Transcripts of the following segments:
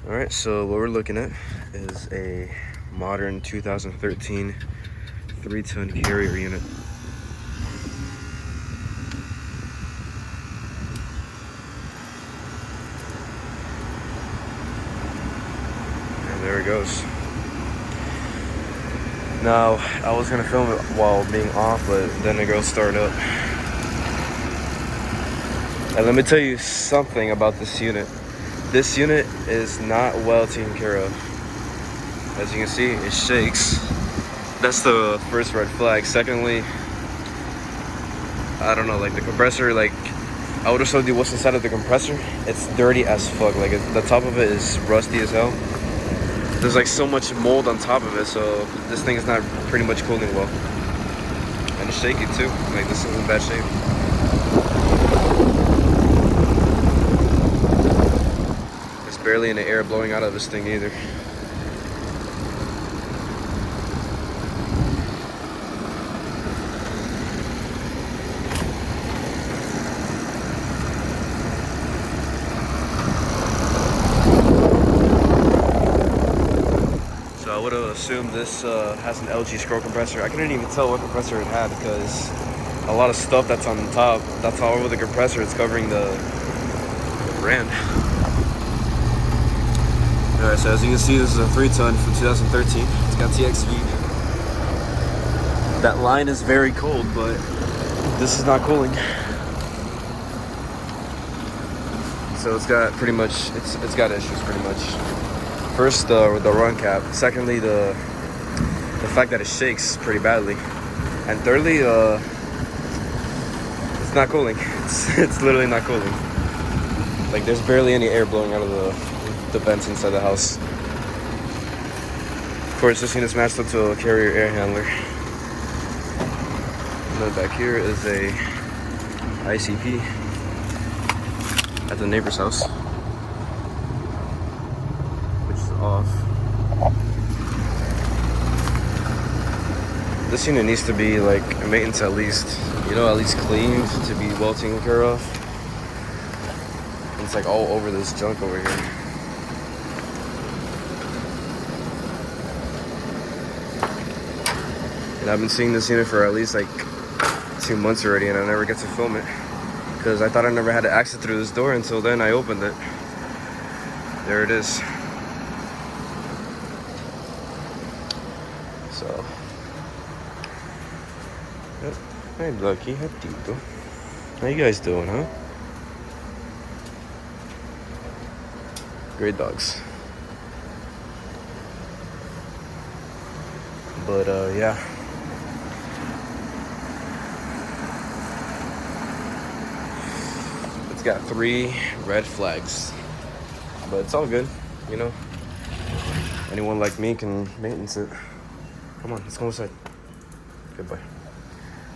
All right, so what we're looking at is a modern 2013 3-ton carrier unit. And there it goes. Now, I was gonna film it while being off, but then the girl started up. And let me tell you something about this unit. This unit is not well taken care of. As you can see, it shakes. That's the first red flag. Secondly, I don't know, like the compressor, like I would have showed you what's inside of the compressor. It's dirty as fuck. Like the top of it is rusty as hell. There's like so much mold on top of it, so this thing is not pretty much cooling well. And it's shaky too. Like this is in bad shape. There's barely any air blowing out of this thing either. I would have assumed this has an LG scroll compressor. I couldn't even tell what compressor it had because a lot of stuff that's on the top, that's all over the compressor. It's covering the brand. Alright, so as you can see, this is a 3-ton from 2013. It's got TXV. That line is very cold, but this is not cooling. So it's got pretty much, it's got issues pretty much. First, the run cap. Secondly, the fact that it shakes pretty badly. And thirdly, it's not cooling. It's literally not cooling. Like there's barely any air blowing out of the vents inside the house. Of course, this unit's matched up to a carrier air handler. And then back here is a ICP at the neighbor's house. Off. This unit needs to be like maintenance at least, you know, at least cleaned to be well taken care of. It's like all over this junk over here. And I've been seeing this unit for at least like 2 months already, and I never get to film it because I thought I never had to access through this door until then I opened it. There it is. So, yep. Hey, Lucky, Hatito. How you guys doing, huh? Great dogs. But, yeah. It's got 3 red flags. But it's all good, you know? Anyone like me can maintenance it. Come on, let's go inside. Goodbye.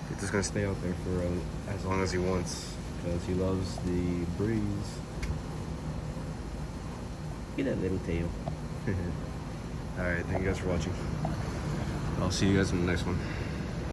He's just gonna stay out there for as long as he wants because he loves the breeze. Look at that little tail. Alright, thank you guys for watching. I'll see you guys in the next one.